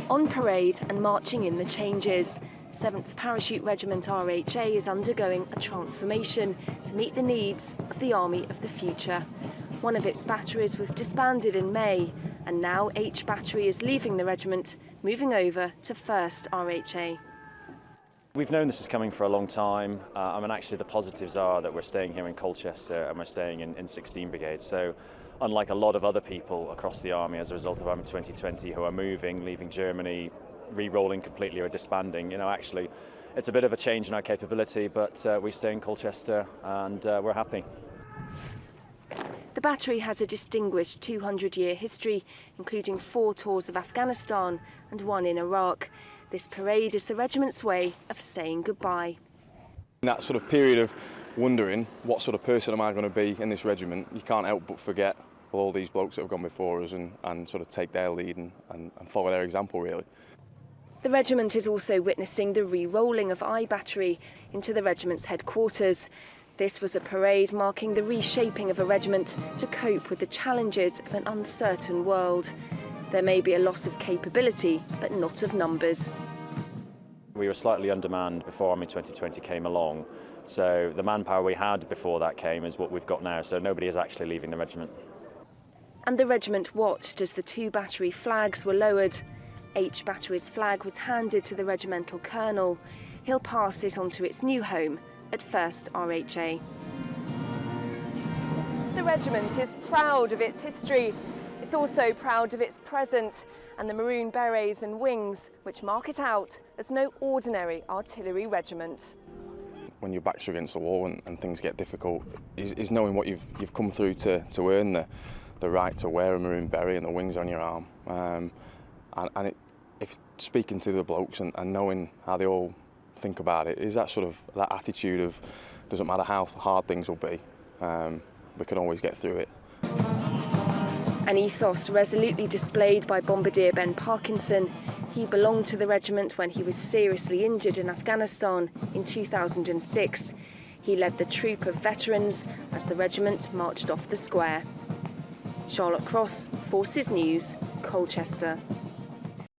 On parade and marching in the changes, 7th Parachute Regiment RHA is undergoing a transformation to meet the needs of the Army of the future. One of its batteries was disbanded in May, and now H Battery is leaving the regiment, moving over to 1st RHA. We've known this is coming for a long time. Actually the positives are that we're staying here in Colchester and we're staying in 16 Brigade. So unlike a lot of other people across the Army as a result of Army 2020 who are moving, leaving Germany, re-rolling completely or disbanding, actually it's a bit of a change in our capability, but we stay in Colchester and we're happy. The battery has a distinguished 200-year history, including 4 tours of Afghanistan and 1 in Iraq. This parade is the regiment's way of saying goodbye. In that sort of period of wondering what sort of person am I going to be in this regiment, you can't help but forget all these blokes that have gone before us and sort of take their lead and follow their example, really. The regiment is also witnessing the re-rolling of I Battery into the regiment's headquarters. This was a parade marking the reshaping of a regiment to cope with the challenges of an uncertain world. There may be a loss of capability, but not of numbers. We were slightly undermanned before Army 2020 came along, so the manpower we had before that came is what we've got now, so nobody is actually leaving the regiment. And the regiment watched as the 2 battery flags were lowered. H Battery's flag was handed to the regimental colonel. He'll pass it on to its new home at 1st RHA. The regiment is proud of its history. It's also proud of its present and the maroon berets and wings, which mark it out as no ordinary artillery regiment. When your back's against the wall and things get difficult, is knowing what you've come through to earn the right to wear a maroon beret and the wings on your arm. If speaking to the blokes and knowing how they all think about it, is that sort of that attitude of doesn't matter how hard things will be, we can always get through it. An ethos resolutely displayed by Bombardier Ben Parkinson. He belonged to the regiment when he was seriously injured in Afghanistan in 2006. He led the troop of veterans as the regiment marched off the square. Charlotte Cross, Forces News, Colchester.